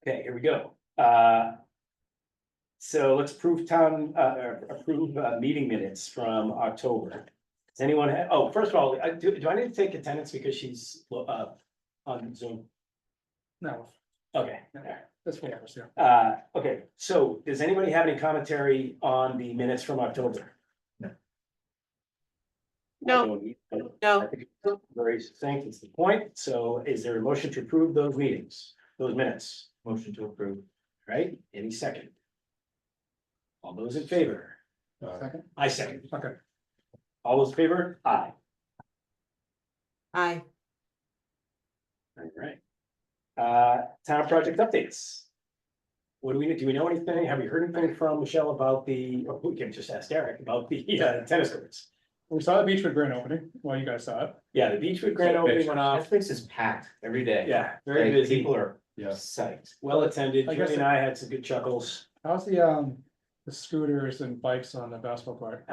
Okay, here we go. So let's approve meeting minutes from October. Does anyone have, oh, first of all, do I need to take attendance because she's on Zoom? No, Okay. that's what I was, yeah. Okay, so does anybody have any commentary on the minutes from October? No, I no, think it's very succinct, it's the point. So is there a motion to approve those minutes? Motion to approve. Right, any second? All those in favor? Second, I second. okay. All those in favor? Aye. aye. All right. Town project updates. What do we know anything? Have you heard anything from Michelle about or we can just ask Derek about the tennis courts? We saw the Beechwood grand opening, well, you guys saw it. Yeah, the Beechwood grand opening went That off. place is packed every day. Yeah, very Like, busy, People are Yeah. psyched. well attended. I guess Julie and I had some good chuckles. How's the scooters and bikes on the basketball court?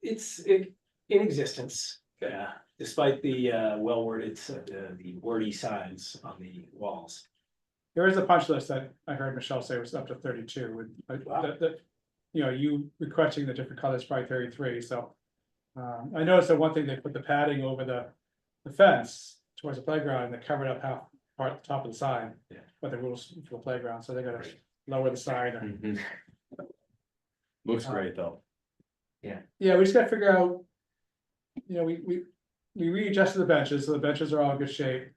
It's in existence. Yeah, despite the well worded, the wordy signs on the walls. There is a punch list that I heard Michelle say was up to 32, and Wow. you know, you requesting the different colors, probably 33, so. I noticed that one thing, they put the padding over the fence towards the playground, and they covered up half part at the top of the sign. Yeah. But the rules for the playground, so they gotta lower the sign. Mhm. Looks great though. Yeah, we just gotta figure out. You know, we readjusted the benches, so the benches are all in good shape.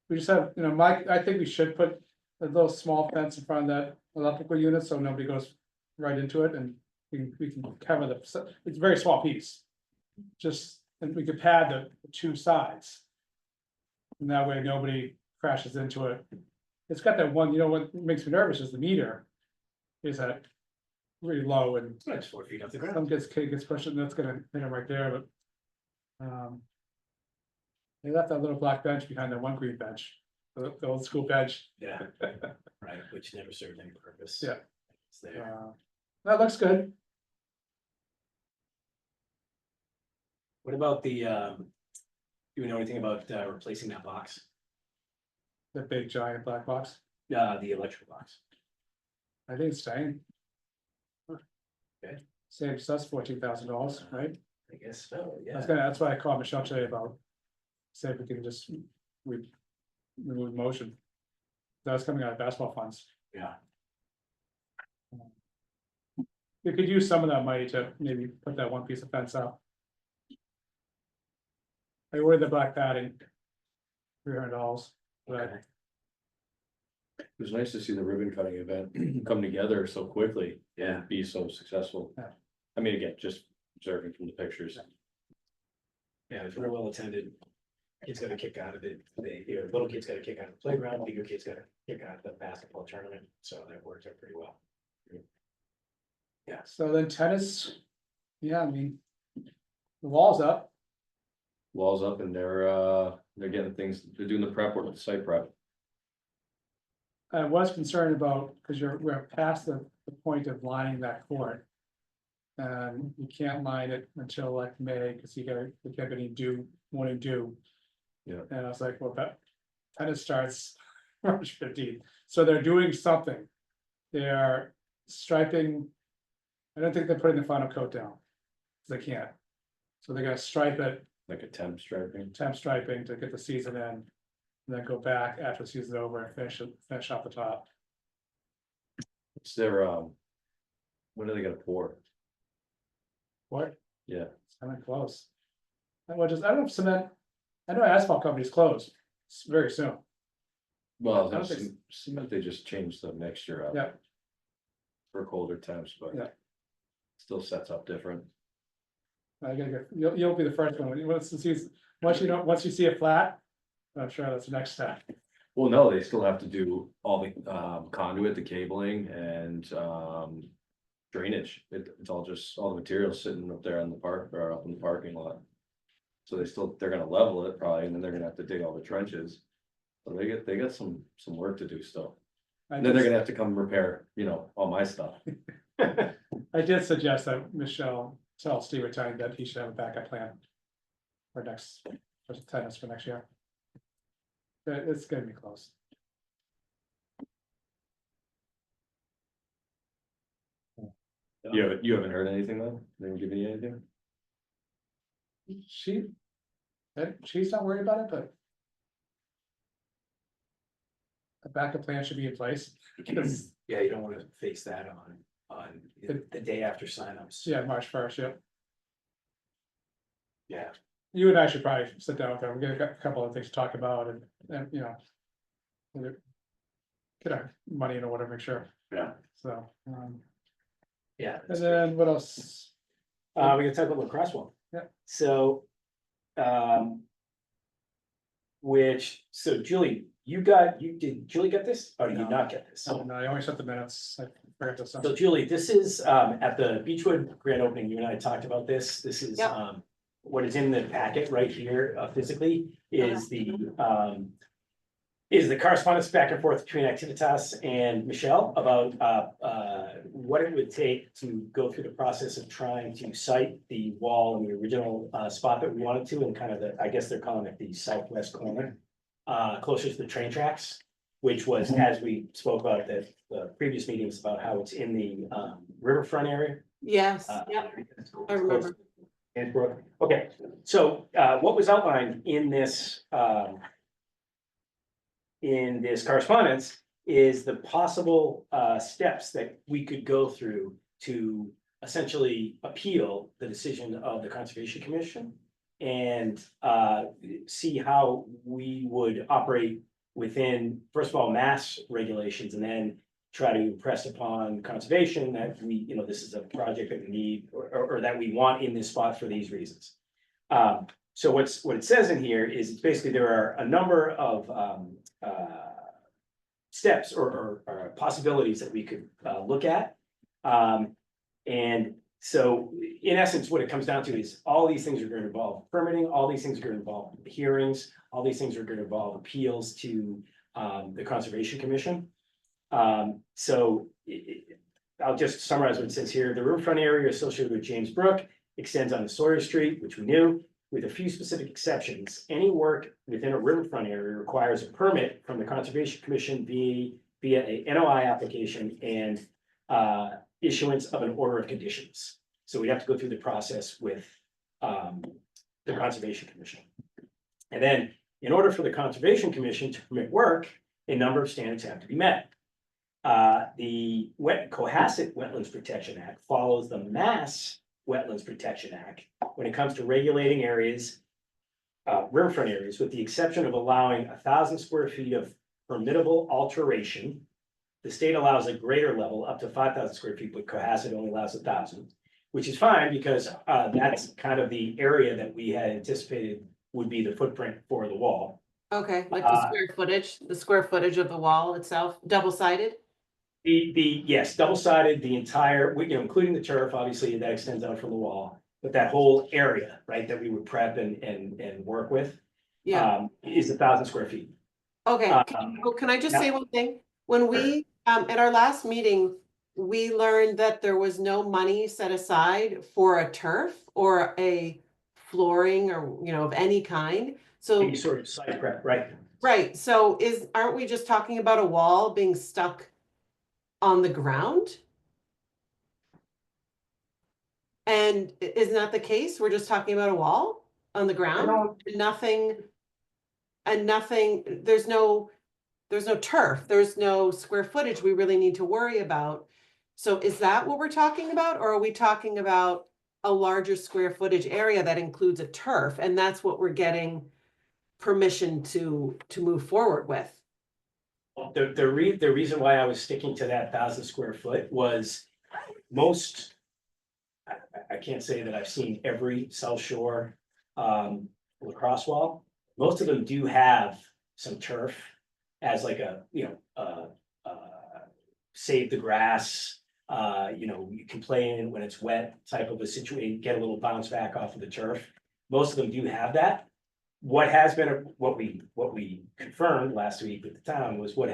We just have, you know, Mike, I think we should put a little small fence in front of that electrical unit, so nobody goes right into it, and we can cover it's a very small piece. Just, and we could pad the two sides. And that way nobody crashes into it. It's got that one, you know, what makes me nervous is the meter. Is that really low, and It's 4 feet off the some ground. kid gets pushed, and that's gonna hit him right there, but. They left that little black bench behind that one green bench, the old school bench, Yeah, right, which never served any purpose. Yeah. It's there. that looks good. What about do we know anything about replacing that box? The big giant black box, The electrical box. I think it's staying. Okay. Saves us $14,000, right? I guess so, yeah. That's why I called Michelle today about. See if we can just remove motion. That's coming out of basketball funds. Yeah. We could use some of that money to maybe put that one piece of fence up. I ordered the black padding. $300, but Okay. It was nice to see the ribbon cutting event come together so quickly. Yeah. And be so successful. Yeah. I mean, again, just observing from the pictures. Yeah, it's very well attended. Kids got a kick out of it. Little kids got a kick out of the playground, bigger kids got a kick out of the basketball tournament, so that worked out pretty well. so then tennis. Yeah, I mean. The wall's up. Walls up and they're getting things, they're doing the prep work, the site prep. I was concerned about, because we're past the point of lining that court. And you can't line it until like May, because you can't any morning dew. Yeah. And I was like, well, that tennis starts March 15th, so they're doing something. They are striping. I don't think they're putting the final coat down. 'Cause they can't. So they're gonna stripe it, Like a temp striping. temp striping to get the season in. And then go back after the season's over and finish off the top. It's their, when are they gonna pour? What? Yeah. It's kind of close. I don't know if cement, I know asphalt companies close very soon. Well, I don't think cement, they just changed the mixture up. Yeah. For colder temps, but. Yeah. Still sets up different. I gotta go, you'll be the first one, once you see it flat, I'm sure that's the next step. Well, no, they still have to do all the conduit, the cabling and drainage. It's all just, all the materials sitting up there on the park or up in the parking lot. So they're gonna level it probably, and then they're gonna have to dig all the trenches. So they got some work to do still. I And then they're did- gonna have to come repair, all my stuff. I did suggest that Michelle tell Steve Retiring that he should have a backup plan. For tennis for next year. It's gonna be close. You haven't heard anything though? They didn't give you anything? She's not worried about it, but. A backup plan should be in place, because, Yeah, you don't wanna face that on the day after signups. yeah, March 1st, yeah. Yeah, You and I should probably sit down with her, we'll get a couple of things to talk about and, you know. Get our money in order, make sure, Yeah. so, yeah. and then what else? We can talk about lacrosse one. Yeah. So, so Julie, did Julie get this? Or did you No. not get this? Oh, no, I only sent the minutes, I forgot to send. So Julie, this is, at the Beechwood grand opening, you and I talked about this, this is, Yep. what is in the packet right here, physically, is is the correspondence back and forth between Activitas and Michelle about, what it would take to go through the process of trying to site the wall in the original, spot that we wanted to, and kind of I guess they're calling it the southwest corner, closer to the train tracks, which was, as we spoke about at the previous meetings, about how it's in the, riverfront area. Yes, yep, I remember. Hansbrook. Okay, so what was outlined in this correspondence is the possible steps that we could go through to essentially appeal the decision of the Conservation Commission and see how we would operate within, first of all, mass regulations, and then try to impress upon conservation that this is a project that we need or that we want in this spot for these reasons. So what it says in here is it's basically there are a number of steps or possibilities that we could look at. And so in essence, what it comes down to is all these things are going to involve permitting, all these things are going to involve hearings, all these things are going to involve appeals to the Conservation Commission. I'll just summarize what it says here. The riverfront area associated with James Brook extends on the Sawyer Street, which we knew, with a few specific exceptions. Any work within a riverfront area requires a permit from the Conservation Commission via a NOI application and issuance of an order of conditions. So we have to go through the process with the Conservation Commission. And then in order for the Conservation Commission to permit work, a number of standards have to be met. The Cohasset Wetlands Protection Act follows the Mass Wetlands Protection Act when it comes to regulating areas, riverfront areas, with the exception of allowing 1,000 square feet of permittable alteration. The state allows a greater level up to 5,000 square feet, but Cohasset only allows 1,000, which is fine because that's kind of the area that we had anticipated would be the footprint for the wall. Okay, like the square footage of the wall itself, double-sided? Yes, double-sided, the entire, including the turf, obviously, that extends out from the wall, but that whole area, right, that we would prep and work with. Yeah, Is 1,000 square feet. okay, um, can I just yeah. say one thing? When we, at our last meeting, we learned that there was no money set aside for a turf or a flooring or, of any kind. So, Any sort of site prep, right? right, so aren't we just talking about a wall being stuck on the ground? And isn't that the case? We're just talking about a wall on the ground? Nothing, there's no turf, there's no square footage we really need to worry about. So is that what we're talking about? Or are we talking about a larger square footage area that includes a turf? And that's what we're getting permission to move forward with? The reason why I was sticking to that 1,000 square foot was I can't say that I've seen every South Shore lacrosse wall. Most of them do have some turf as like save the grass, you can play in it when it's wet type of a situation, get a little bounce back off of the turf. Most of them do have that. What we confirmed last week with the town was what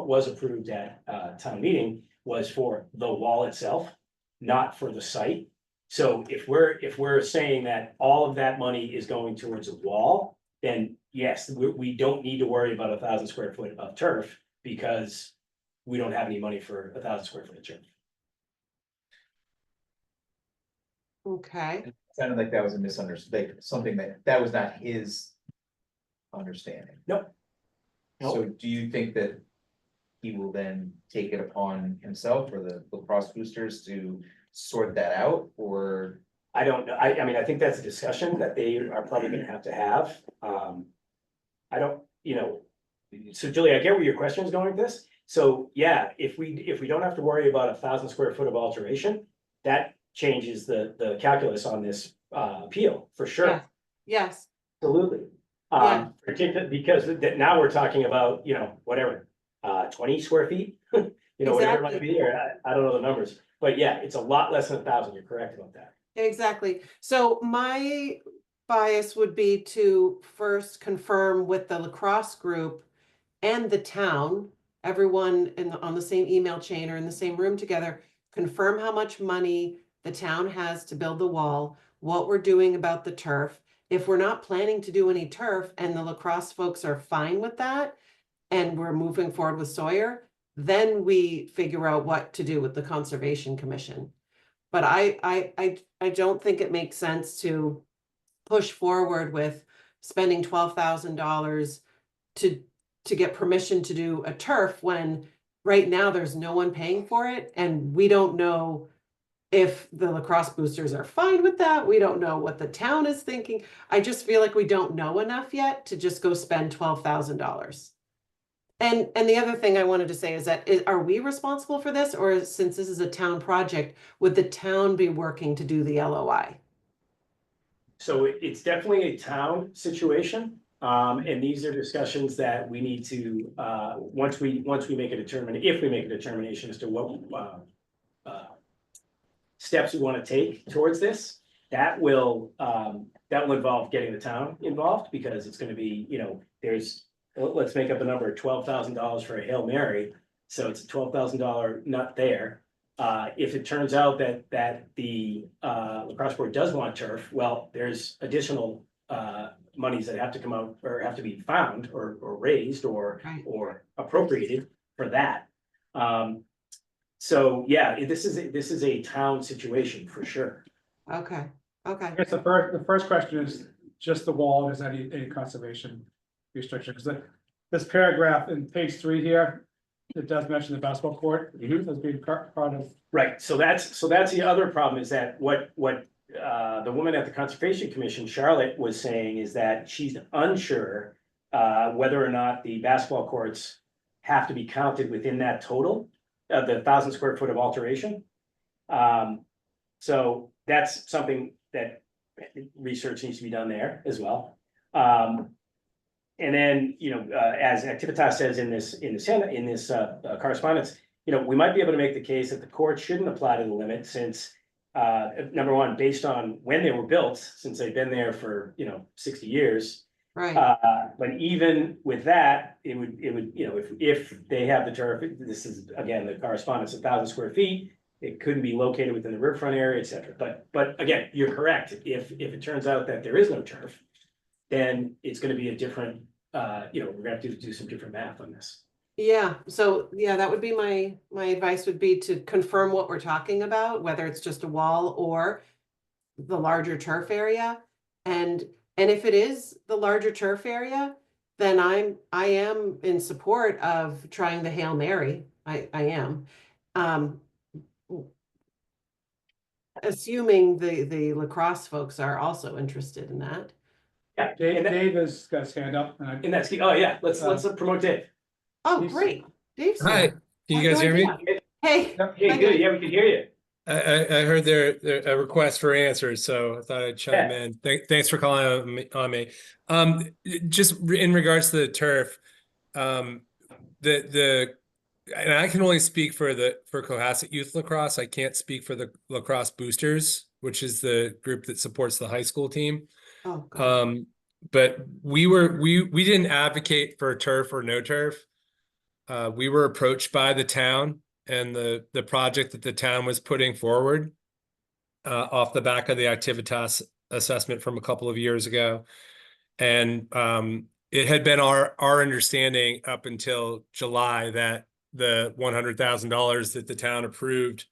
was approved at town meeting was for the wall itself, not for the site. So if we're saying that all of that money is going towards a wall, then yes, we don't need to worry about 1,000 square foot of turf because we don't have any money for 1,000 square foot of turf. Okay, Sounded like that was a misunderstanding, something that was not his understanding. Nope. So do you think that he will then take it upon himself or the lacrosse boosters to sort that out, or? I don't know, I mean, I think that's a discussion that they are probably gonna have to have. I don't, so Julie, I get where your question is going with this. So, yeah, if we don't have to worry about 1,000 square foot of alteration, that changes the calculus on this appeal, for sure. yes, yes, Absolutely. Yeah. Particularly because now we're talking about, whatever, 20 square feet? Whatever it might be, or I don't know the numbers, but yeah, it's a lot less than 1,000, you're correct about that. exactly. So my bias would be to first confirm with the lacrosse group and the town, everyone on the same email chain or in the same room together, confirm how much money the town has to build the wall, what we're doing about the turf. If we're not planning to do any turf and the lacrosse folks are fine with that, and we're moving forward with Sawyer, then we figure out what to do with the Conservation Commission. But I don't think it makes sense to push forward with spending $12,000 to get permission to do a turf when right now there's no one paying for it, and we don't know if the lacrosse boosters are fine with that. We don't know what the town is thinking. I just feel like we don't know enough yet to just go spend $12,000. And the other thing I wanted to say is that, are we responsible for this? Or since this is a town project, would the town be working to do the LOI? So it's definitely a town situation. And these are discussions that we need to, once we make a determination, if we make a determination as to what, steps we want to take towards this, that will involve getting the town involved, because it's gonna be, let's make up a number, $12,000 for a Hail Mary, so it's a $12,000 nut there. If it turns out that the lacrosse board does want turf, well, there's additional monies that have to come out or have to be found or raised or Right. appropriated for that. So yeah, this is a town situation for sure. Okay, okay. I guess the first question is just the wall, is any conservation restriction, because this paragraph in page 3 here, it does mention the basketball court as being part of. Right, so that's the other problem, is that what the woman at the Conservation Commission, Charlotte, was saying is that she's unsure whether or not the basketball courts have to be counted within that total of the 1,000 square foot of alteration. So that's something that research needs to be done there as well. And then, as Activitas says in this correspondence, we might be able to make the case that the court shouldn't apply to the limit, since number one, based on when they were built, since they've been there for 60 years. Right, But even with that, it would, if they have the turf, this is again, the correspondence, 1,000 square feet. It couldn't be located within the riverfront area, et cetera. But again, you're correct. If it turns out that there is no turf, then it's gonna be a different, we're gonna have to do some different math on this. yeah, so yeah, that would be my advice would be to confirm what we're talking about, whether it's just a wall or the larger turf area. And if it is the larger turf area, then I am in support of trying the Hail Mary. I am. Assuming the lacrosse folks are also interested in that. Yeah, Dave has got his hand up. and that's, oh yeah, let's promote Dave. Oh, He's- great. Dave's Hi, here. can you Had guys no hear me? idea. Hey. Hey, Hi, good, Dave. yeah, we can hear you. I heard there a request for answers, so I thought I'd chime Yeah. in. Thanks for calling on me. Just in regards to the turf, and I can only speak for Cohasset Youth Lacrosse. I can't speak for the Lacrosse Boosters, which is the group that supports the high school team. Oh, God. But we didn't advocate for turf or no turf. We were approached by the town and the project that the town was putting forward off the back of the Activitas assessment from a couple of years ago. And it had been our understanding up until July that the $100,000 that the town approved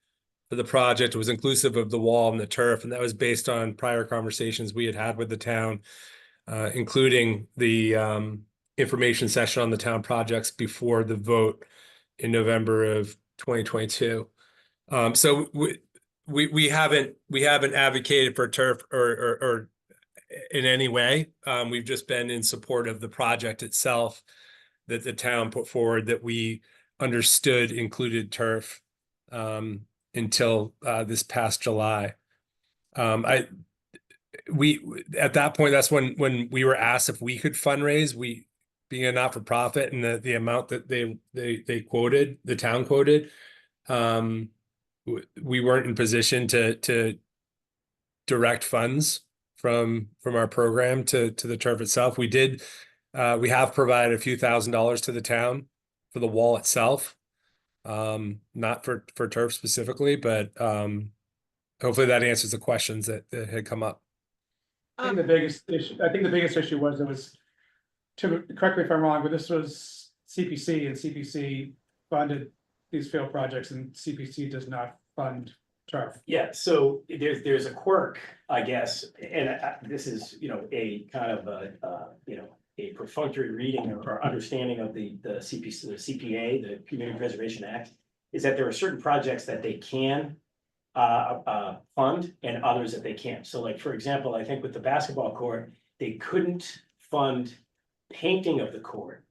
for the project was inclusive of the wall and the turf, and that was based on prior conversations we had had with the town, including the information session on the town projects before the vote in November of 2022. So we haven't advocated for turf or in any way. We've just been in support of the project itself that the town put forward that we understood included turf until this past July. We at that point, that's when we were asked if we could fundraise, we being a not-for-profit, and the amount that they quoted, the town quoted, we weren't in position to direct funds from our program to the turf itself. We have provided a few $1,000s to the town for the wall itself, not for turf specifically, but hopefully that answers the questions that had come up. I think the biggest issue was correct me if I'm wrong, but this was CPC, and CPC funded these field projects, and CPC does not fund turf. Yeah, so there's a quirk, I guess, and this is, a kind of a perfunctory reading or understanding of the CPA, the Community Preservation Act, is that there are certain projects that they can fund and others that they can't. So like, for example, I think with the basketball court, they couldn't fund painting of the court,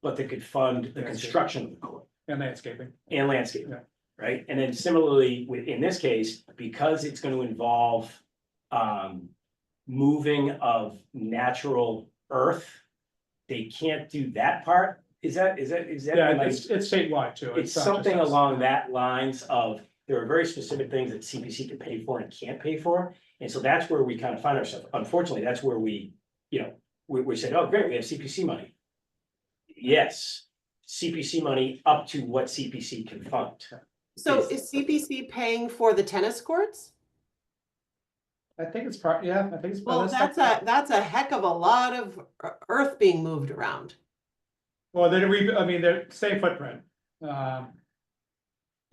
but they could fund the construction of the court. And landscaping. And landscaping, Yeah. right? And then similarly, in this case, because it's going to involve moving of natural earth, they can't do that part. Is that? Yeah, like, it's statewide too. it's not just something us. along that lines of, there are very specific things that CPC can pay for and can't pay for. And so that's where we kind of find ourselves. Unfortunately, that's where we said, oh, great, we have CPC money. Yes, CPC money up to what CPC can fund. So is CPC paying for the tennis courts? I think it's part, yeah, I think it's. Well, that's a heck of a lot of earth being moved around. Well, they're same footprint.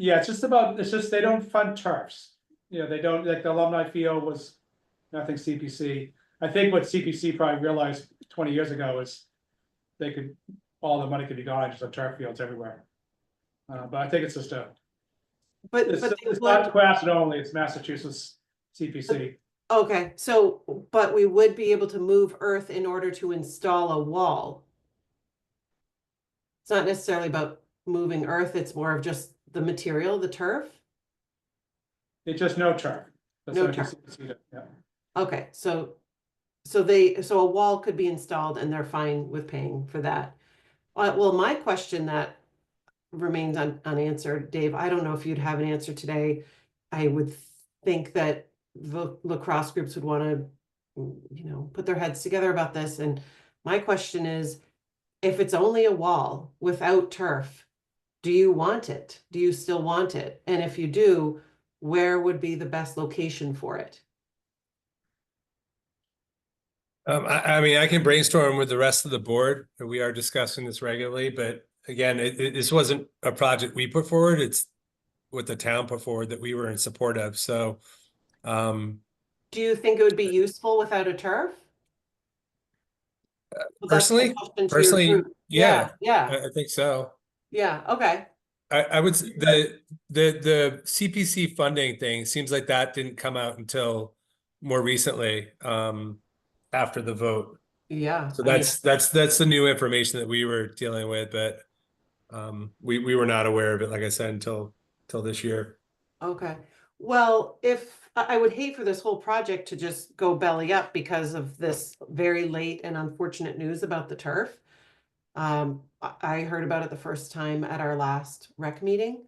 Yeah, it's just they don't fund turfs. They don't, like the alumni field was nothing CPC. I think what CPC probably realized 20 years ago is all the money could be gone just on turf fields everywhere. But I think it's just it's not Cohasset only, it's Massachusetts CPC. Okay, but we would be able to move earth in order to install a wall. It's not necessarily about moving earth, it's more of just the material, the turf? It's just no turf. That's No what turf. CPC did, yeah. Okay, so a wall could be installed and they're fine with paying for that. Well, my question that remains unanswered, Dave, I don't know if you'd have an answer today. I would think that the lacrosse groups would want to, put their heads together about this. And my question is, if it's only a wall without turf, do you want it? Do you still want it? And if you do, where would be the best location for it? I mean, I can brainstorm with the rest of the board. We are discussing this regularly, but again, this wasn't a project we put forward. It's what the town put forward that we were in support of. So, do you think it would be useful without a turf? Well, that's my question to your group. yeah, Yeah, I think so. yeah, okay. I would say the CPC funding thing seems like that didn't come out until more recently, after the vote. Yeah. So that's the new information that we were dealing with, but we were not aware of it, like I said, until this year. Okay, well, if I would hate for this whole project to just go belly up because of this very late and unfortunate news about the turf. I heard about it the first time at our last rec meeting.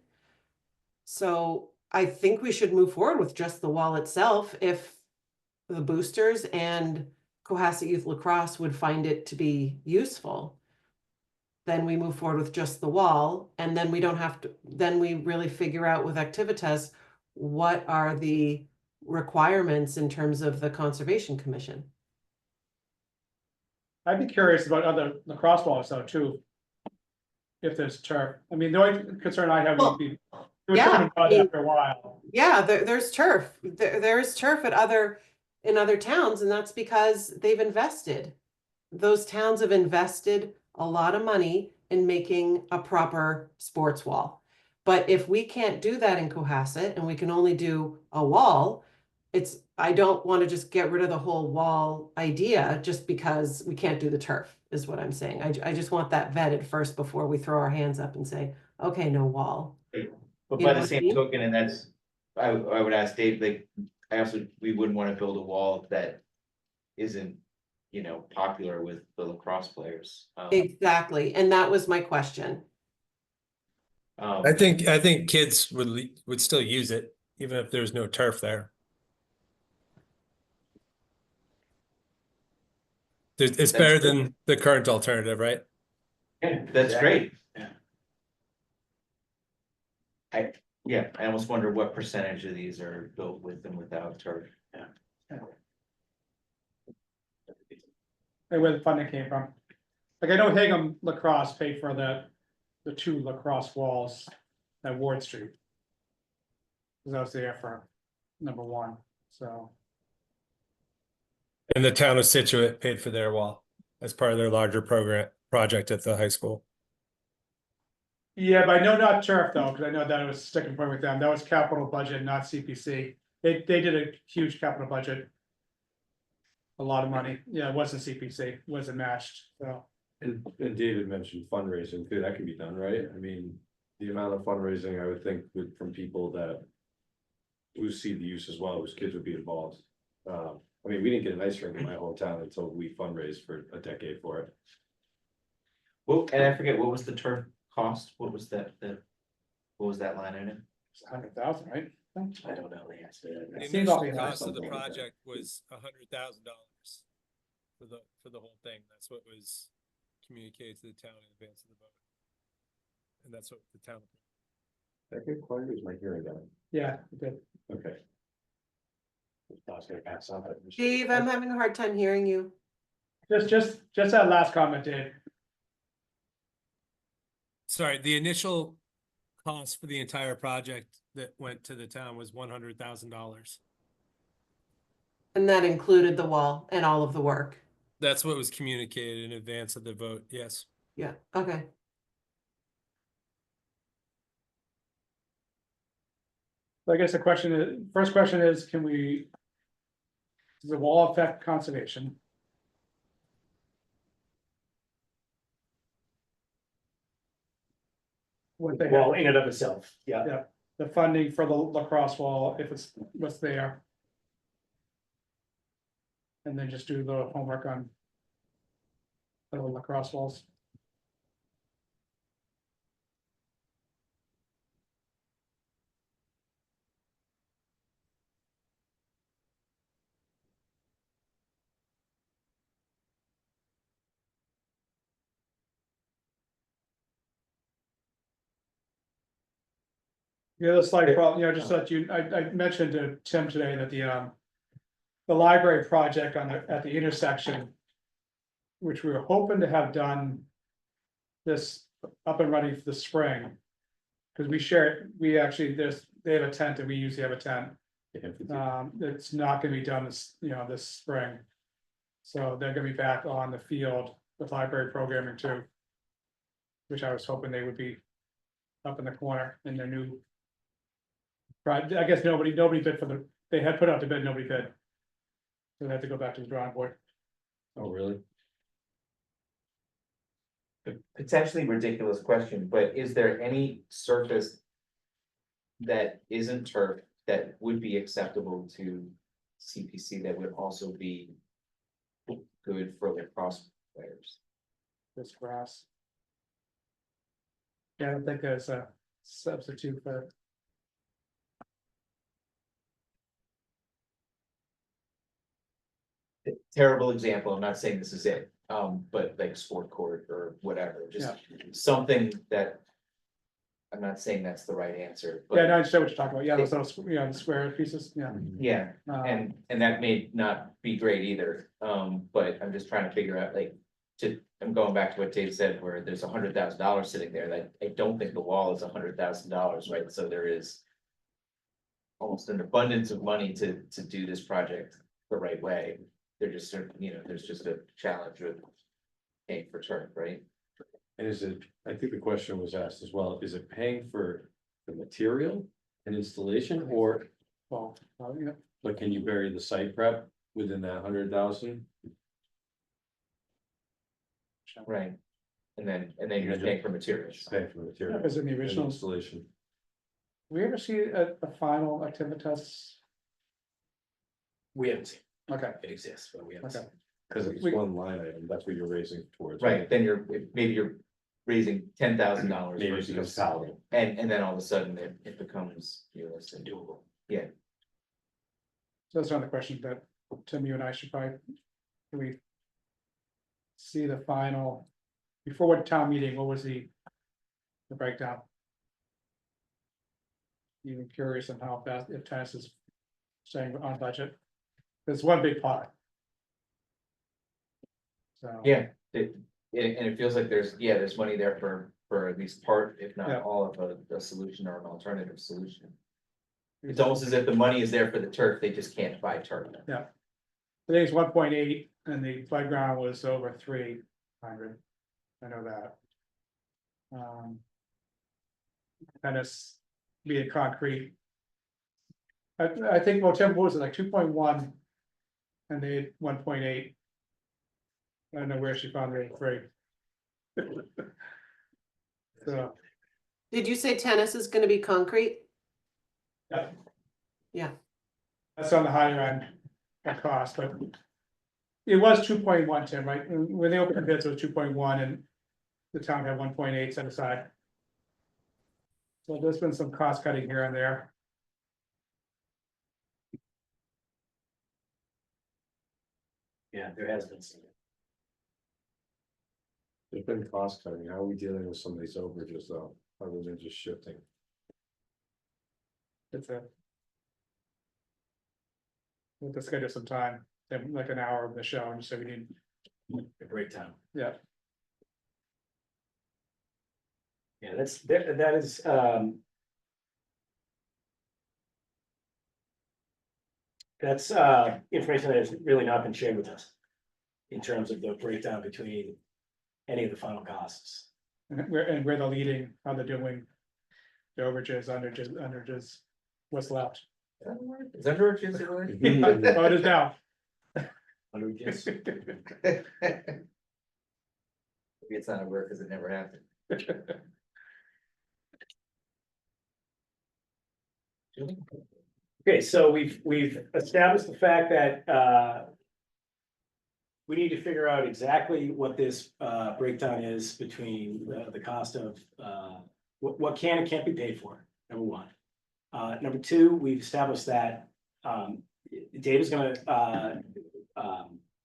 So I think we should move forward with just the wall itself if the boosters and Cohasset Youth Lacrosse would find it to be useful. Then we move forward with just the wall, and then we don't have to, then we really figure out with Activitas what are the requirements in terms of the Conservation Commission. I'd be curious about other lacrosse balls though too. If there's turf, I mean, the only concern I have Well, would be. It would yeah, turn to I mud mean- after a while. Yeah, there's turf. There's turf in other towns, and that's because they've invested. Those towns have invested a lot of money in making a proper sports wall. But if we can't do that in Cohasset and we can only do a wall, I don't want to just get rid of the whole wall idea just because we can't do the turf, is what I'm saying. I just want that vetted first before we throw our hands up and say, okay, no wall. But You by know the what I same mean? token, and that's, I would ask Dave, like, we wouldn't wanna build a wall that isn't, you know, popular with the lacrosse players. Exactly, and that was my question. I think kids would still use it, even if there's no turf there. It's That's better true. than the current alternative, right? Yeah, That's great. Yeah. Yeah, I almost wonder what percentage of these are built with and without turf. Like where the funding came from. Like I know Hingham Lacrosse paid for the 2 lacrosse walls at Ward Street. Cause I was there for number 1, so. And the town of Situate paid for their wall as part of their larger project at the high school. Yeah, but I know not turf though, cause I know that was a sticking point with them, that was capital budget, not CPC. They did a huge capital budget. A lot of money, yeah, it wasn't CPC, wasn't matched, so. And David mentioned fundraising too, that can be done, right? I mean, the amount of fundraising I would think from people that. Who see the use as well, whose kids would be involved. I mean, we didn't get an ice rink in my hometown until we fundraised for a decade for it. Well, and I forget, what was the turf cost? What was that, what was that line item? It's 100,000, right? I don't know the answer to that. The seems initial awfully high, cost of the something like that. project was $100,000 for the whole thing. That's what was communicated to the town in advance of the vote. And that's what the town. That get quiet, or is my hearing down? Yeah, it did. Okay. I was gonna pass on, but. Dave, I'm having a hard time hearing you. Just that last comment, Dave. Sorry, the initial cost for the entire project that went to the town was $100,000. And that included the wall and all of the work. That's what was communicated in advance of the vote, yes. Yeah, okay. So I guess first question is, does the wall affect conservation? What they Well, have, in and of itself, yeah. Yeah. the funding for the lacrosse wall, if it's what's there. And then just do the homework on. The lacrosse walls. The other slight problem, just so that I mentioned to Tim today that the library project at the intersection. Which we were hoping to have done. This up and running for the spring. Cause we actually, they have a tent and we usually have a tent. It's not gonna be done this spring. So they're gonna be back on the field with library programming too. Which I was hoping they would be up in the corner in their new. Right, I guess nobody bid they had put out the bid, nobody bid. So they had to go back to the drawing board. Oh, really? Potentially ridiculous question, but is there any surface? That isn't turf that would be acceptable to CPC that would also be. Good for lacrosse players? This grass. Yeah, I don't think there's a substitute for. Terrible example, I'm not saying this is it, but like sport court or whatever, just something that. I'm not saying that's the right answer, Yeah, no, I but understand what you're talking about. Yeah, those little, the square pieces, yeah. yeah, Um, and that may not be great either, but I'm just trying to figure out like. I'm going back to what Dave said, where there's $100,000 sitting there, that I don't think the wall is $100,000, right? So there is. Almost an abundance of money to do this project the right way. They're just sort of, there's just a challenge with paying for turf, right? And is it, I think the question was asked as well, is it paying for the material and installation, or Well, you know, like, can you bury the site prep within that 100,000? Right. And then you're just paying for materials. Paying for the material because in the and original, installation. we ever see a final Activitas? We haven't seen Okay, it exists, but we haven't okay. seen. it. Cause it's We- one line item, that's what you're raising towards. Right, then maybe you're raising $10,000 Maybe it becomes versus, palatable. and then all of a sudden it becomes realistic. Doable. So that's another question that Tim, you and I should probably, can we see the final, before what town meeting, what was the breakdown? Even curious on how fast, if tennis is staying on budget. There's one big pot. So. Yeah, and it feels like there's money there for at least part, if Yeah. not all of a solution or an alternative solution. It's almost as if the money is there for the turf, they just can't buy turf. Today's 1.8 and the playground was over 300. I know that. Tennis being concrete. I think, well, Tim was like 2.1. And they had 1.8. I don't know where she found the 3. So, Did you say tennis is gonna be concrete? yeah. Yeah. That's on the higher end of cost, but. It was 2.1, Tim, right? When they opened bids, it was 2.1 and the town had 1.8 set aside. So there's been some cost cutting here and there. Yeah, there has been some. There's been cost cutting, how are we dealing with some of these overages though, other than just shifting? It's a. We'll have to schedule some time, then like an hour of the show, and just say we need, A breakdown. yeah, Yeah, that is, that's, information that has really not been shared with us. In terms of the breakdown between any of the final costs. and where they're leading, how they're doing. The overages, underages, what's left. Is that where it is? Oh, it is now. Under just, Maybe it's not a work because it never happened. okay, so we've established the fact that, we need to figure out exactly what this, breakdown is between the cost of, what can and can't be paid for, number one. Number two, we've established that, Dave is gonna,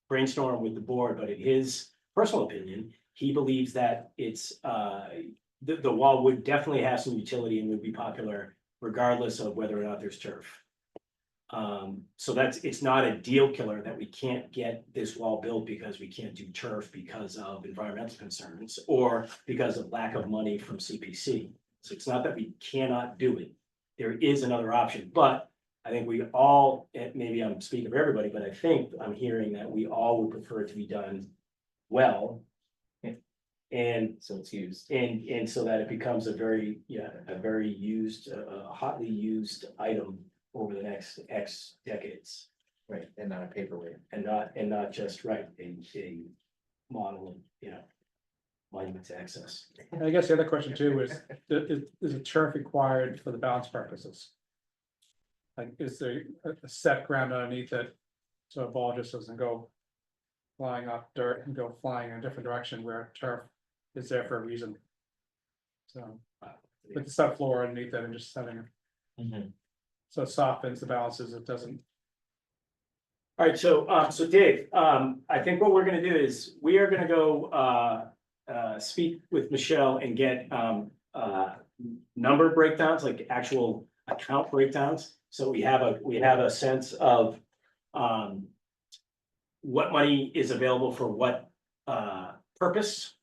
brainstorm with the board, but in his personal opinion, he believes that it's, the wall would definitely have some utility and would be popular regardless of whether or not there's turf. So it's not a deal killer that we can't get this wall built because we can't do turf because of environmental concerns or because of lack of money from CPC. So it's not that we cannot do it. There is another option, but I think we all, maybe I'm speaking for everybody, but I think I'm hearing that we all would prefer it to be done well. And So it's used. and so that it becomes a very used, hotly used item over the next X decades. Right, and not a paperweight. And not just, right, a model of, monument to access. And I guess the other question too is a turf required for the balance purposes? Like, is there a set ground underneath it, so a ball just doesn't go flying off dirt and go flying in a different direction where turf is there for a reason? So, with the subfloor underneath it and just setting it, so it softens the balances, it doesn't. All right, so Dave, I think what we're gonna do is, we are gonna go, speak with Michelle and get, number breakdowns, like actual account breakdowns. So we have a sense of, what money is available for what, purpose.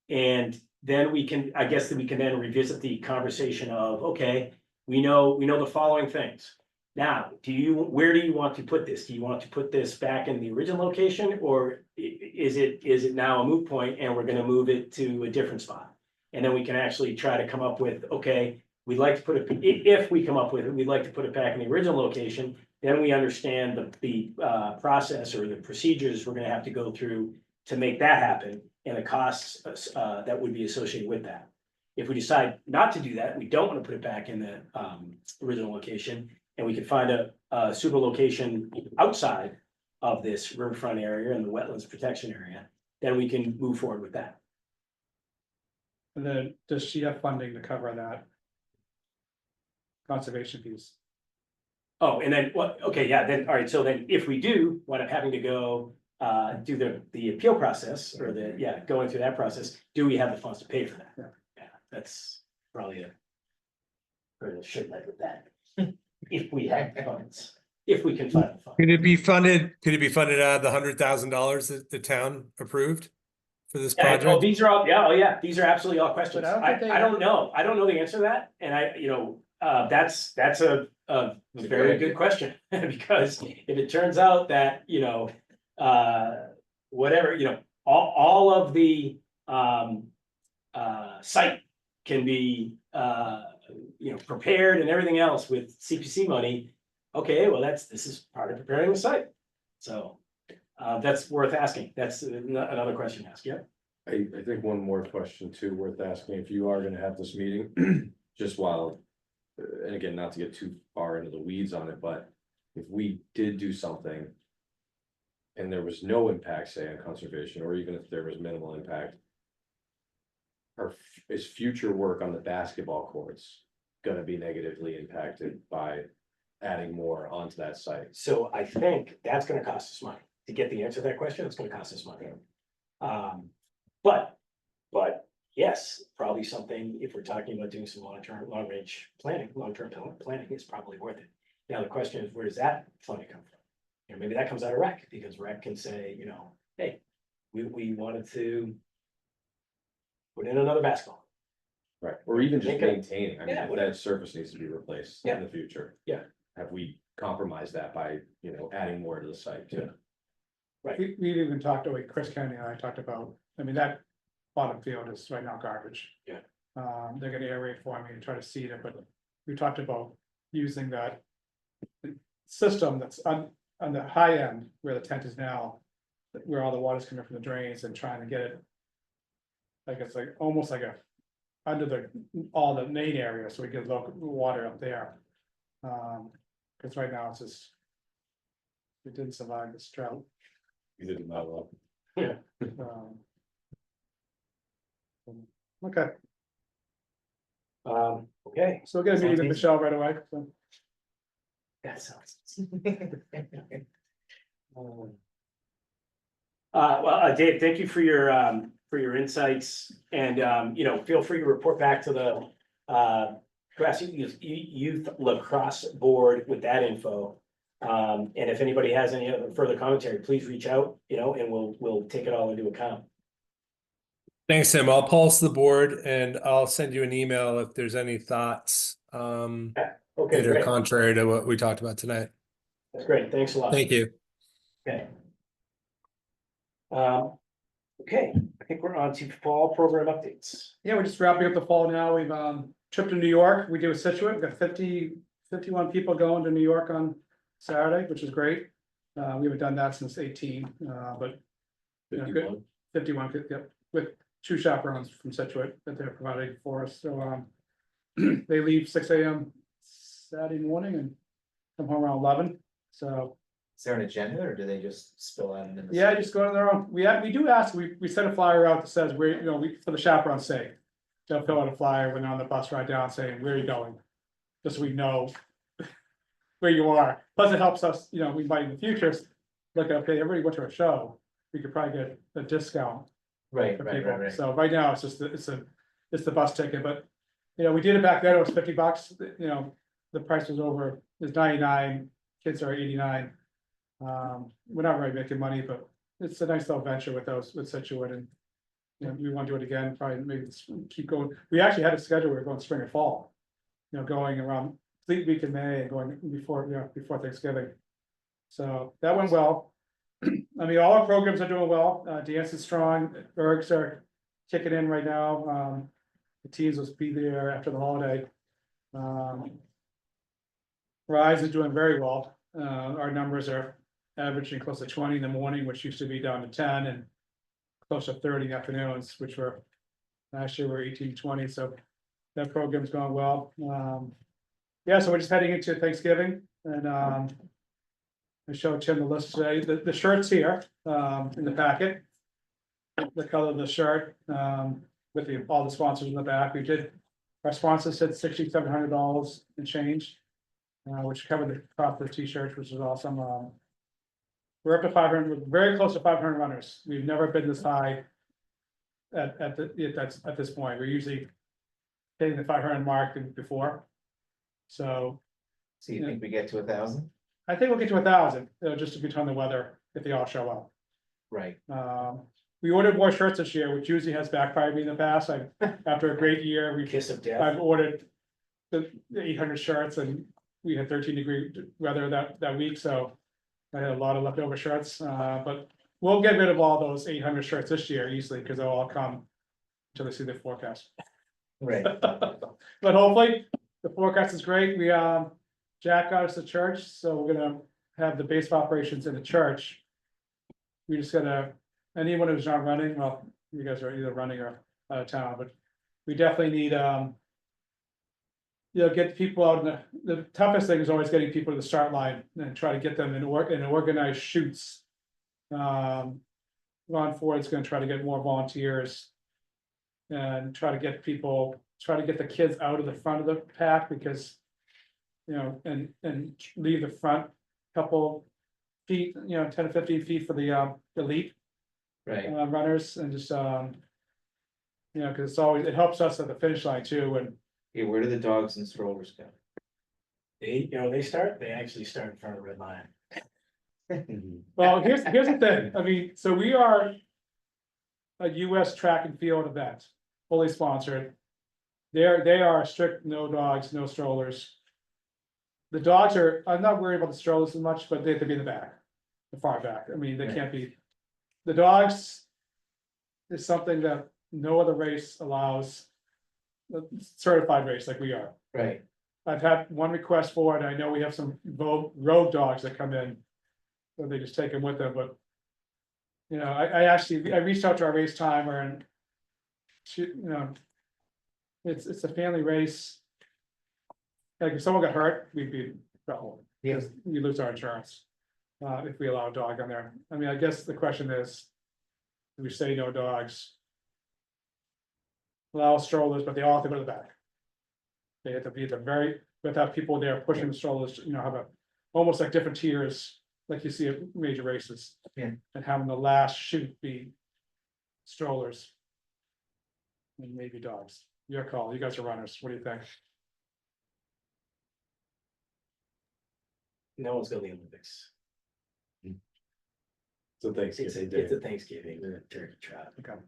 And then we can, I guess that we can then revisit the conversation of, okay, we know the following things. Now, where do you want to put this? Do you want to put this back in the original location, or is it now a moot point and we're gonna move it to a different spot? And then we can actually try to come up with, okay, we'd like to put it, if we come up with it, we'd like to put it back in the original location. Then we understand the process or the procedures we're gonna have to go through to make that happen, and the costs that would be associated with that. If we decide not to do that, we don't want to put it back in the original location, and we can find a super location outside of this riverfront area and the wetlands protection area, then we can move forward with that. And then does she have funding to cover that? Conservation piece? Oh, and then what, okay, yeah, then, all right, so then if we do wind up having to go do the appeal process, or going through that process, do we have the funds to pay for that? Yeah. Yeah, that's probably should like with that. If we have funds, if we can find the funds. Could it be funded out of the $100,000 that the town approved for this Yeah, project? these are all, these are absolutely all questions. But I don't think I don't know. I don't know the answer to that. And that's a very good question. Because if it turns out that, whatever, all of the site can be, prepared and everything else with CPC money. Okay, well, this is part of preparing the site. So that's worth asking. That's another question to ask. Yeah. I think one more question too worth asking, if you are gonna have this meeting, just while. And again, not to get too far into the weeds on it, but if we did do something. And there was no impact, say, on conservation, or even if there was minimal impact. Is future work on the basketball courts gonna be negatively impacted by adding more onto that site? So I think that's gonna cost us money. To get the answer to that question, it's gonna cost us money. But yes, probably something, if we're talking about doing some long-term planning is probably worth it. Now, the question is, where does that funding come from? Maybe that comes out of rec, because rec can say, hey, we wanted to put in another basketball. Right, or even just Make it- maintaining, I mean, Yeah, if whatever. that surface needs to be replaced Yeah. in the future. Yeah. Have we compromised that by, adding more to the site too? We even talked, Chris Kennedy and I talked about, that bottom field is right now garbage. Yeah. They're gonna aerate for me and try to seed it, but we talked about using that system that's on the high end where the tent is now, where all the water's coming from the drains, and trying to get it like, it's like almost like under all the main area, so we get local water up there. Cause right now it's just, we didn't survive this drought. You did not well. Um, Okay, Okay, so we'll get a meeting with Michelle right away, so. that sounds. Dave, thank you for your insights, and feel free to report back to the Grassy Youth Lacrosse Board with that info. And if anybody has any other further commentary, please reach out, and we'll take it all into account. Thanks, Tim. I'll pulse the board and I'll send you an email if there's any thoughts Okay, that are great. contrary to what we talked about tonight. That's great. Thanks a lot. Thank you. Okay. Okay, I think we're on to fall program updates. Yeah, we're just wrapping up the fall now. We've trip to New York. We do a Situate. We've got 51 people going to New York on Saturday, which is great. We haven't done that since 18, but good. 51, yep, with 2 chaperones from Situate that they're providing for us. So they leave 6 a.m. Saturday morning and come home around 11. So Is there an agenda, or do they just spill out? And yeah, just go to their own. We do ask. We send a flyer out that says where, for the chaperone's sake. They'll fill out a flyer when they're on the bus ride down saying, where are you going? Just so we know where you are. Plus it helps us, we might in the future look at, okay, everybody went to a show. We could probably get a discount Right, for right, people. right, right. So right now it's just, it's the bus ticket, but we did it back then. It was $50. The price was over, it's 99, kids are 89. We're not really making money, but it's a nice little venture with Situate, and You know, we want to do it again, probably maybe keep going. We actually had a schedule, we were going spring and fall. You know, going around Fleet Week in May and going before, you know, before Thanksgiving. So that went well. I mean, all our programs are doing well. Dance is strong, ergs are kicking in right now. The teams will be there after the holiday. Rise is doing very well. Our numbers are averaging close to 20 in the morning, which used to be down to 10 and close to 30 afternoons, which were last year were 18, 20. So that program's going well. Yeah, so we're just heading into Thanksgiving and I showed Tim the list today. The shirt's here in the packet. The color of the shirt with all the sponsors in the back. We did, our sponsor said $6,700 and change. Which covered the cost of the t-shirts, which is awesome. We're up to 500, we're very close to 500 runners. We've never been this high. At this point, we're usually hitting the 500 mark before. So So you think we get to 1,000? I think we'll get to 1,000, just to between the weather, if they all show up. Right, We ordered more shirts this year, which usually has backfired me in the past. After a great year, Kiss of death. I've ordered the 800 shirts and we had 13-degree weather that week, so I had a lot of leftover shirts, but we'll get rid of all those 800 shirts this year easily, because they'll all come until they see the forecast. right. But hopefully, the forecast is great. We, Jack got us to church, so we're gonna have the base of operations in the church. We just gotta, anyone who's not running, well, you guys are either running or out of town, but we definitely need, you know, get people out in the toughest thing is always getting people to the start line and try to get them in organized shoots. Ron Ford's gonna try to get more volunteers. And try to get the kids out of the front of the pack because. You know, and leave the front couple feet, you know, 10 to 15 feet for the elite Right, runners and just, you know, cause it's always, it helps us at the finish line too, and yeah, where do the dogs and strollers go? They actually start in front of the red line. well, here's the thing, I mean, so we are. A US track and field event, fully sponsored. They are strict, no dogs, no strollers. The dogs are, I'm not worried about the strollers as much, but they have to be in the back, the far back, I mean, they can't be. The dogs. Is something that no other race allows. A certified race like we are. Right, I've had one request for it, I know we have some road dogs that come in. So they just take them with them, but. You know, I reached out to our race timer and. She, you know. It's a family race. Like if someone got hurt, we'd be in trouble, yeah, because we lose our insurance. If we allow a dog on there, I mean, I guess the question is. Do we say no dogs? Allow strollers, but they all have to go to the back. They have to be at the very, without people there pushing the strollers, you know, have a, almost like different tiers, like you see at major races. Yeah. And having the last shoot be strollers. And maybe dogs, your call, you guys are runners, what do you think? No one's going to the Olympics. So It's Thanksgiving it's Day. a Thanksgiving, turkey trot. Okay.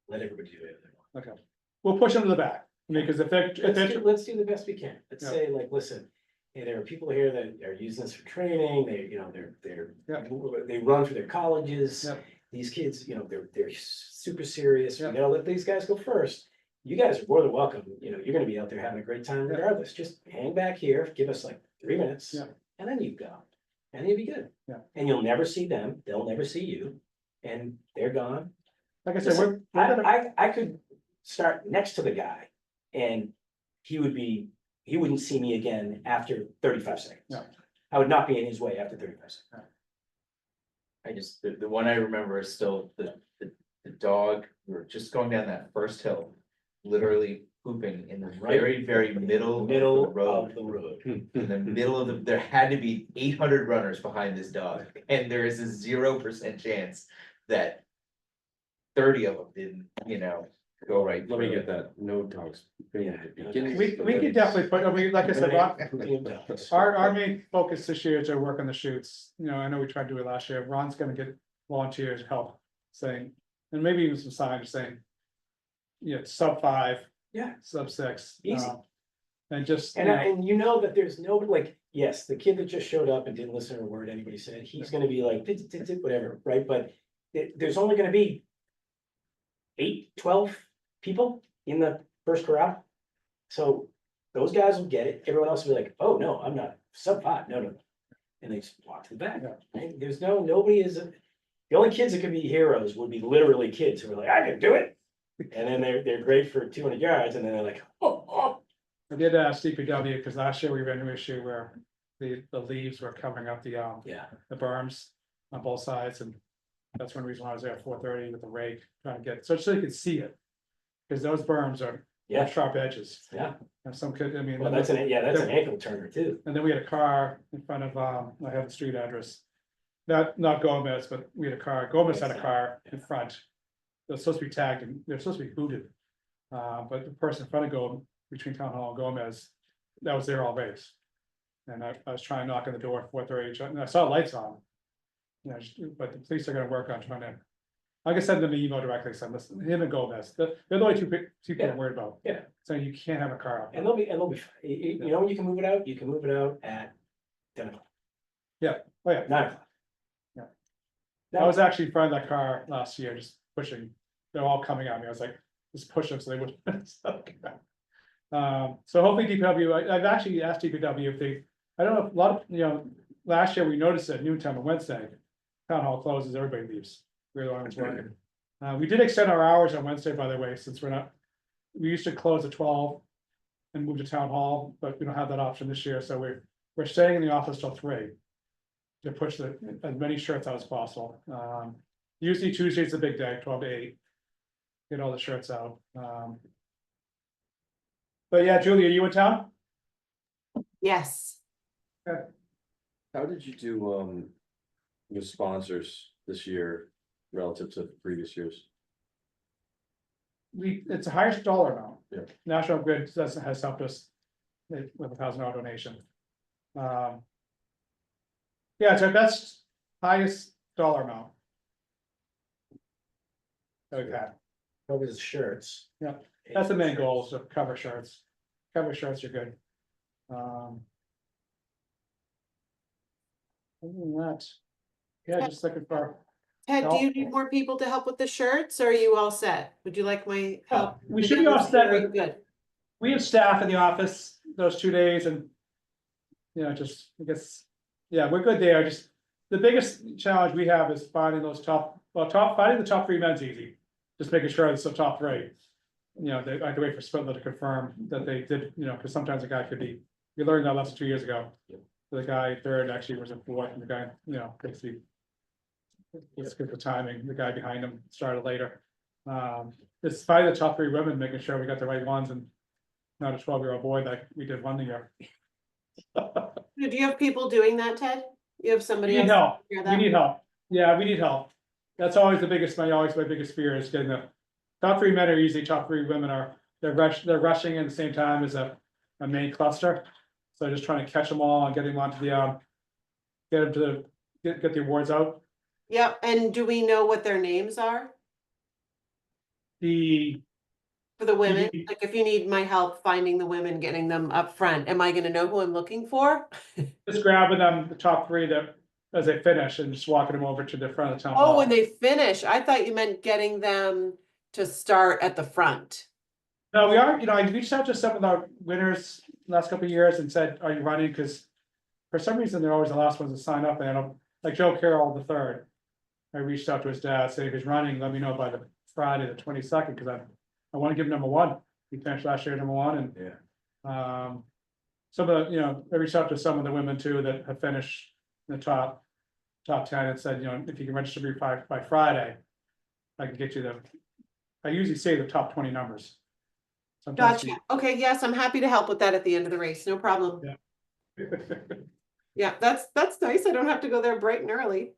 Let everybody do whatever they want. Okay, we'll push them to the back, I mean, because if Let's do the best we can. Let's Yeah. say like, listen, hey, there are people here that are using this for training. They, you know, they run for their colleges. Yeah. These kids, you know, they're super serious. We Yeah. gotta let these guys go first. You guys are more than welcome. You know, you're gonna be out there having a great time Yeah. regardless. Just hang back here, give us like 3 minutes. Yeah. And then you go. And you'll be good. Yeah. And you'll never see them. They'll never see you. And they're gone. like I said, Listen, we're gonna, I could start next to the guy and he wouldn't see me again after 35 seconds. No. I would not be in his way after 35 seconds. I just, the one I remember is still the dog, we were just going down that first hill. Literally pooping in the very middle of the road. Of the road. In the middle of there had to be 800 runners behind this dog, and there is a 0% chance that 30 of them didn't, you know, go right. Let me through get that, no dogs. thing at the beginning, we but can then- definitely put, I mean, like I said, Ron, Dogs. our main focus this year is to work on the shoots, you know, I know we tried to do it last year, Ron's gonna get volunteers help. Saying, And maybe even some signs saying. Yeah, sub 5. Yeah. Sub 6. Easy. And just, And you know that there's no, like, yes, the kid that just showed up and didn't listen to a word anybody said, he's gonna be like, whatever, right? But there's only gonna be 8, 12 people in the first corral. So those guys will get it. Everyone else will be like, oh, no, I'm not sub 5, no. And they just walk to the back, right? There's nobody is, the only kids that could be heroes would be literally kids who are like, I can do it. And then they're great for 200 yards and then they're like, oh. I did ask DPW, because last year we ran into an issue where the leaves were covering up the Yeah, berms on both sides, and that's one reason why I was there at 4:30 with the rake, trying to get, so you could see it. Because those berms are yeah, sharp edges, yeah. and some could, I mean. Well, that's an ankle turner too. And then we had a car in front of, I have the street address. Not Gomez, but we had a car, Gomez had a car in front. They're supposed to be tagged and they're supposed to be booted. But the person in front of Gomez, between Town Hall and Gomez, that was there all race. And I was trying to knock on the door at 4:30, and I saw lights on. You know, but the police are gonna work on trying to, like I said, them an email directly, said, listen, him and Gomez, they're the only two people I'm worried about. Yeah. So you can't have a car out. And they'll be, you know, when you can move it out, you can move it out at 10 o'clock. Oh, yeah. 9 o'clock. I was actually in front of that car last year, just pushing, they're all coming at me, I was like, just push them so they wouldn't. So hopefully DPW, I've actually asked DPW if they, I don't know, a lot of, you know, last year we noticed at noon time on Wednesday. Town hall closes, everybody leaves, we're the ones working. We did extend our hours on Wednesday, by the way, since we used to close at 12. And move to town hall, but we don't have that option this year, so we're staying in the office till 3. To push as many shirts out as possible. Usually Tuesday's a big day, 12 to 8. Get all the shirts out. But yeah, Julie, are you in town? Yes. How did you do, with sponsors this year relative to previous years? It's a higher dollar amount. Yeah. National Grid has helped us with a $1,000 donation. Yeah, it's our best, highest dollar amount. that we've had. Over the shirts. Yeah, that's the main goal, is to cover shirts. Cover shirts are good. Other than that, yeah, just looking for, Ted, do you need more people to help with the shirts, or are you all set? Would you like my help? we should be all set. Very good. We have staff in the office those 2 days and. You know, just, I guess, yeah, we're good there, just, the biggest challenge we have is finding those finding the top 3 men's easy. Just making sure it's the top 3. You know, I have to wait for Spindler to confirm that they did, you know, because sometimes a guy could be, we learned that lesson 2 years ago. The guy third actually was in 4th, and the guy, you know, basically. It's good for timing, the guy behind him started later. It's finding the top 3 women, making sure we got the right ones, and not a 12-year-old boy like we did one year. Do you have people doing that, Ted? You have somebody We need else? help, hear we that? need help, yeah, we need help. That's always my biggest fear is getting the top 3 men are easy, top 3 women are, they're rushing in the same time as a main cluster. So just trying to catch them all and get them onto the, get them to get the awards out. Yep, and do we know what their names are The, for the women? Mhm. Like, if you need my help finding the women, getting them up front, am I gonna know who I'm looking for? just grabbing them, the top 3 that, as they finish and just walking them over to the front of the town Oh, hall. when they finish, I thought you meant getting them to start at the front. No, we are, you know, I reached out to some of our winners last couple of years and said, are you running? Because for some reason, they're always the last ones to sign up, and I don't, like Joe Carroll the third. I reached out to his dad, saying if he's running, let me know by the Friday, the 22nd, because I want to give him #1. He finished last year #1, and Yeah. some of the, you know, I reached out to some of the women too that have finished in the top 10 and said, you know, if you can register by Friday, I can get you I usually say the top 20 numbers. Sometimes Gotcha. Okay, yes, I'm happy to help with that at the end of the race, no problem. Yeah. Yeah, that's nice. I don't have to go there bright and early.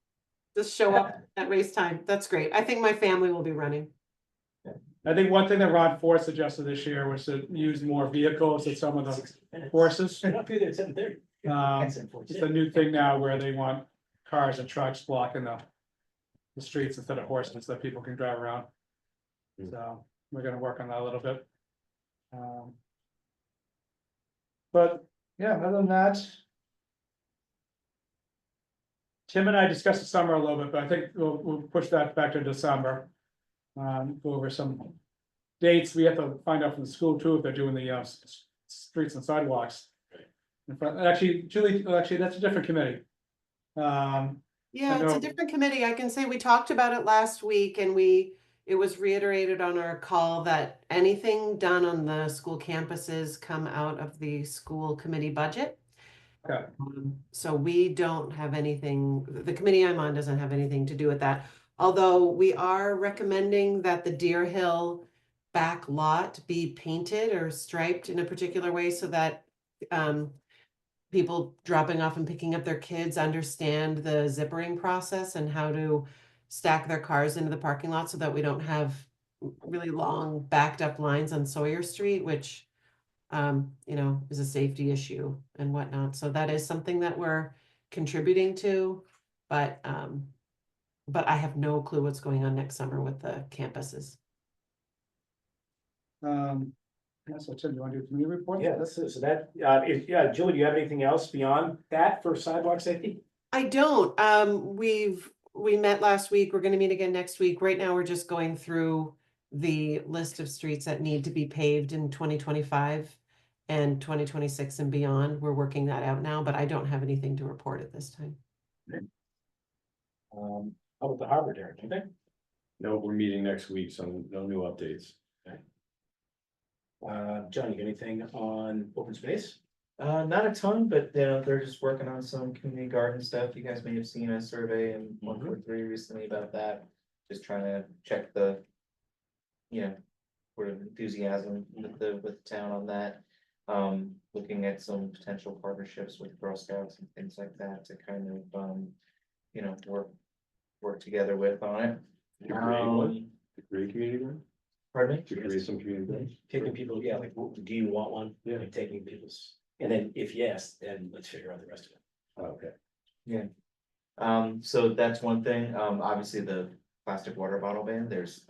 Just show up at race time. That's great. I think my family will be running. I think one thing that Ron Forst suggested this year was to use more vehicles at some of the 60 minutes. courses. I'll be there at 7:30. It's a new thing now where they want cars and trucks blocking the streets instead of horses so that people can drive around. Hmm. So we're gonna work on that a little bit. But yeah, other than that. Tim and I discussed the summer a little bit, but I think we'll push that back to December. Go over some dates. We have to find out from the school too, if they're doing the streets and sidewalks. Actually, Julie, that's a different committee. Yeah, it's know- a different committee. I can say we talked about it last week and it was reiterated on our call that anything done on the school campuses come out of the school committee budget. Okay. So we don't have anything, the committee I'm on doesn't have anything to do with that. Although we are recommending that the Deer Hill back lot be painted or striped in a particular way so that people dropping off and picking up their kids understand the zippering process and how to stack their cars into the parking lot so that we don't have really long backed up lines on Sawyer Street, which is a safety issue and whatnot. So that is something that we're contributing to, but I have no clue what's going on next summer with the campuses. Yeah, so Tim, you want to do a committee report? Yeah, so that, Julie, do you have anything else beyond that for sidewalk safety? I don't. We met last week. We're gonna meet again next week. Right now, we're just going through the list of streets that need to be paved in 2025 and 2026 and beyond. We're working that out now, but I don't have anything to report at this time. How about the harbor, Derek, anything? No, we're meeting next week, so no new updates. John, you got anything on open space? Not a ton, but they're just working on some community garden stuff. You guys may have seen a survey in 143 recently about that. Just trying to check the, sort of enthusiasm with the town on that. Looking at some potential partnerships with Girl Scouts and things like that to kind of, work together with on it. To create one, to create community one, Pardon me? to create some community one. Taking people, yeah, like, do you want one? Yeah. Like taking people's, and then if yes, then let's figure out the rest of it. Okay. So that's one thing. Obviously the plastic water bottle ban, there's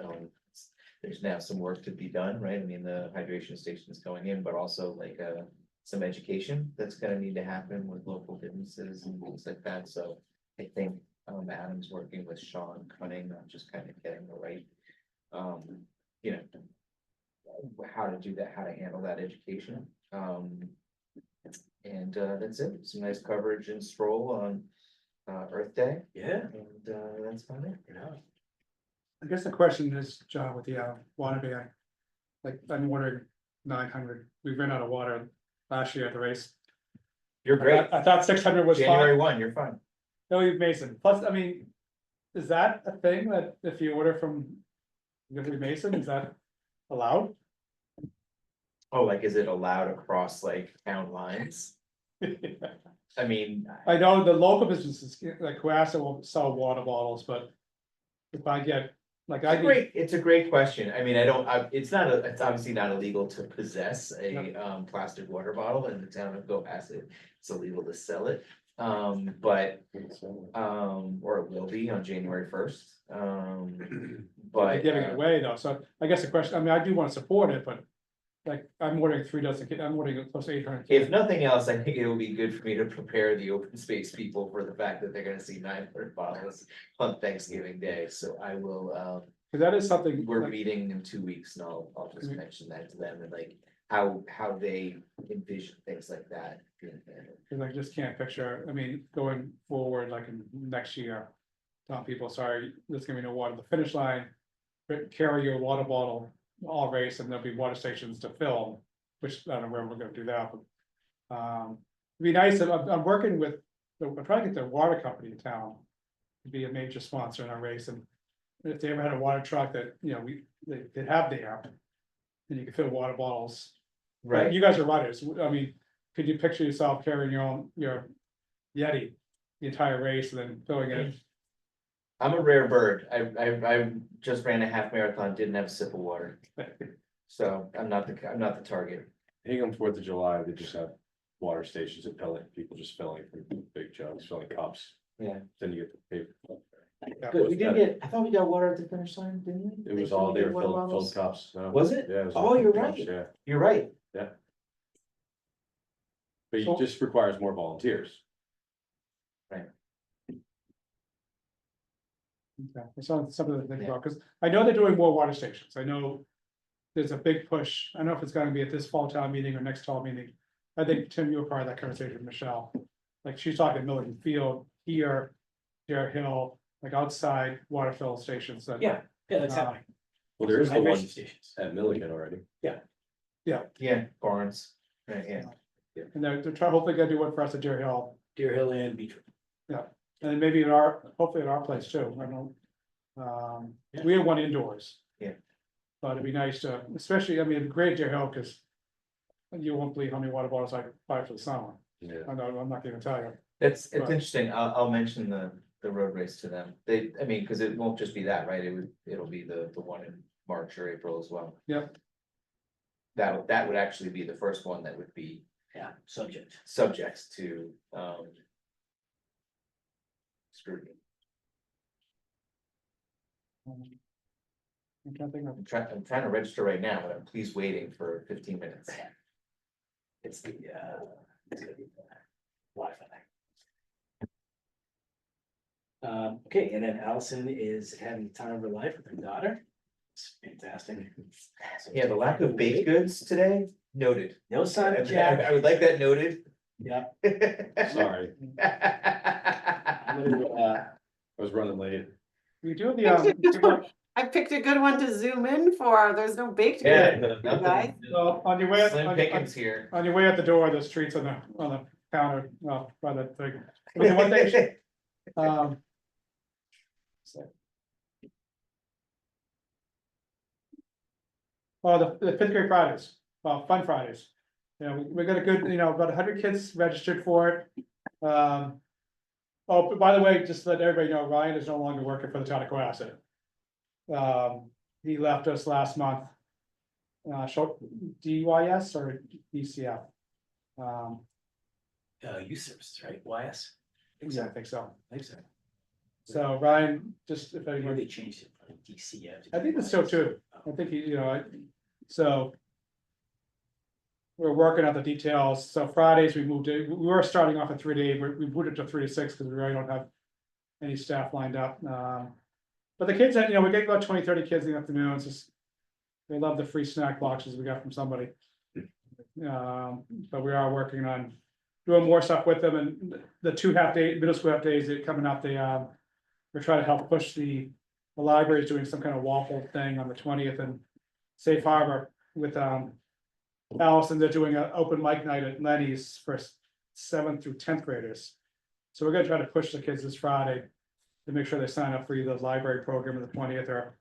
now some work to be done, right? I mean, the hydration station is going in, but also like, some education that's gonna need to happen with local businesses and things like that. So I think, Adam's working with Sean Cunning, on just kind of getting the right, how to do that, how to handle that education. And that's it. Some nice coverage and stroll on Earth Day, Yeah. and that's about it. I guess the question is, John, with the water ban. Like, I'm wondering, 900, we ran out of water last year at the race. You're great. I thought 600 was January fine. 1, you're fine. No, you've Mason. Plus, I mean, is that a thing that if you order from Liberty Mason, is that allowed? Oh, like, is it allowed across like town lines? I mean, I know the local businesses, like Cohasset will sell water bottles, but if I get, like, I need, it's a great question. I mean, it's obviously not illegal to possess a plastic water bottle in the town of Cohasset. It's illegal to sell it. But or it will be on January 1st. they're But giving it away though, so I guess the question, I mean, I do wanna support it, but. Like, I'm ordering 3 dozen, I'm ordering close to 800. if nothing else, I think it will be good for me to prepare the open space people for the fact that they're gonna see 900 bottles on Thanksgiving Day. So I will, Cause that is something. we're like, meeting in 2 weeks and I'll just Mhm. mention that to them and like how they envision things like that. being handled. Cause I just can't picture, I mean, going forward, like in next year. Telling people, sorry, there's gonna be no water at the finish line. But carry your water bottle all race and there'll be water stations to fill, which I don't know where we're gonna do that, but. It'd be nice, I'm working with, I'm trying to get the water company in town. To be a major sponsor in our race, and if they ever had a water truck that, they have there. And you can fill water bottles. Right. You guys are runners, I mean, could you picture yourself carrying your Yeti? The entire race and then filling it, I'm a rare bird. I just ran a half marathon, didn't have a sip of water. So I'm not the target. I think on 4th of July, they just have water stations at Pellet, people just filling from big jugs, filling cups. Yeah. Then you get the paper. Good, we did get, I thought we got water at the finish line, didn't we? It was Like, all, we they did were water filled bottles? cups. No. Was it? Yeah. It was Oh, all you're filled cups, right. Yeah, You're right. but So- it just requires more volunteers. Okay, it's something to think about, because I know they're doing more water stations, I know. There's a big push, I don't know if it's gonna be at this fall town meeting or next fall meeting. I think Tim, you were part of that conversation with Michelle. Like she's talking Milligan Field here, Dare Hill, like outside water fill stations that. Yeah, that's Uh, happening. Well, there is the one Hydration stations. at Milligan already. Yeah, Barnes, right, yeah. And they're trying, hopefully gonna do one for us at Dare Hill, Deer Hill and Beach. and then maybe at hopefully at our place too, I don't know. We have one indoors. Yeah. But it'd be nice to, especially, I mean, great Dare Hill, because. You won't believe how many water bottles I buy for the summer, Yeah. I know, I'm not gonna tell you. It's Right. interesting, I'll mention the road race to them, I mean, cause it won't just be that, right, it'll be the one in March or April as well. Yep. That would actually be the first one that would be Yeah, subject. subject to, scrutiny. I'm trying to think of, I'm trying to register right now, but I'm please waiting for 15 minutes. It's the, it's gonna be the Wi-Fi. Okay, and then Allison is having the time of her life with her daughter. It's fantastic. Yeah, the lack of baked goods today, noted. No sign of I Jack. would like that noted. Yeah. Sorry, I'm gonna, I was running late. we do the, I picked a good one to zoom in for. There's no baked Yeah, good. nothing. well, on your way, up- Slim on Pickens here. on your way out the door, there's treats on the counter, well, by the thing. But the one thing, um. so- Oh, the fifth grade Fridays, Fun Fridays. You know, we got a good, about 100 kids registered for it. Oh, but by the way, just to let everybody know, Ryan is no longer working for the town of Cohasset. He left us last month. Short DYS or DCF? youth services, right? YS? Yeah, I think so. I think so. So Ryan, just if Maybe they anybody, changed it from DCF. to I think it's so YS. too. I think he, so. We're working out the details. So Fridays, we moved it, we were starting off at 3 to 8, we moved it to 3 to 6 because we really don't have. Any staff lined up. But the kids, we get about 20, 30 kids in the afternoons, just. They love the free snack boxes we got from somebody. But we are working on doing more stuff with them, and the 2 half-day, middle school half days that coming up, we're trying to help push the library is doing some kind of waffle thing on the 20th and Safe Harbor with, Allison, they're doing an open mic night at Lenny's for 7th through 10th graders. So we're gonna try to push the kids this Friday to make sure they sign up for either the library program on the 20th or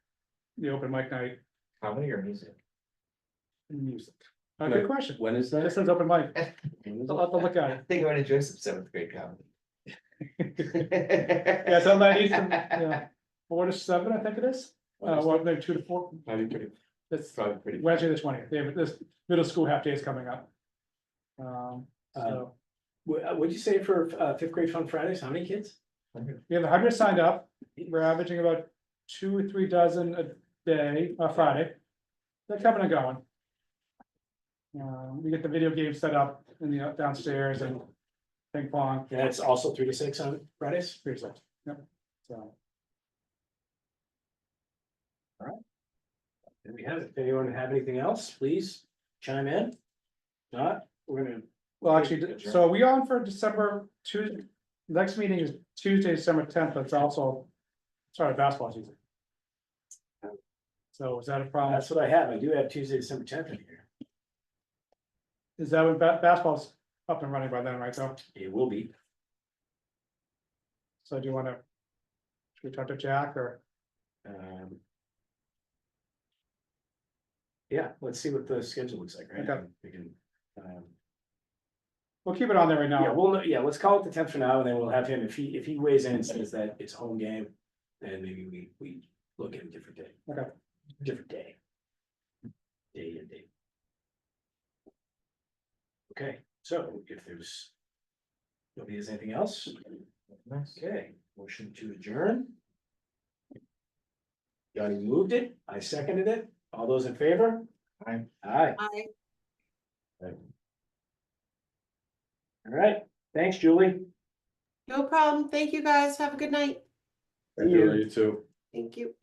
the open mic night Comedy or music? in music. Good Right. question. When is This that? says open mic. When is I'll it? have to look at I think I'm gonna enjoy some 7th grade comedy. Yeah, so Lenny's from, 4 to 7, I think it is. Well, maybe 2 to 4. Probably pretty, It's probably pretty. Wednesday the 20th. They have this middle school half day is coming up. So What'd you say for fifth grade Fun Fridays? How many kids? we have 100 signed up. We're averaging about 2 or 3 dozen a day, Friday. They're coming and going. We get the video game set up in the downstairs and ping pong. And that's also 3 to 6 on Fridays? 3 to 6. Yep. So, There we have it. If anyone have anything else, please chime in. Not, we're gonna. well, actually, so are we on for December Tuesday? Next meeting is Tuesday, December 10th, but it's also, sorry, basketball season. So is that a problem? That's what I have. I do have Tuesday, December 10th in here. Is that when basketball's up and running by then, right, so? It will be. So do you wanna? Should we talk to Jack or? Um, Yeah, let's see what the schedule looks like, right? Okay. We can, We'll keep it on there right yeah, now. let's call it the 10th for now, and then we'll have him, if he weighs in and says that it's a home game, then maybe we look at a different day. Okay. Different day. Day and date. Okay, so if there's nobody has anything else, okay, motion to adjourn. Johnny moved it, I seconded it, all those in favor? Aye. Aye, I, all right, thanks, Julie. no problem. Thank you, guys. Have a good night. Thank you, you too. Thank you.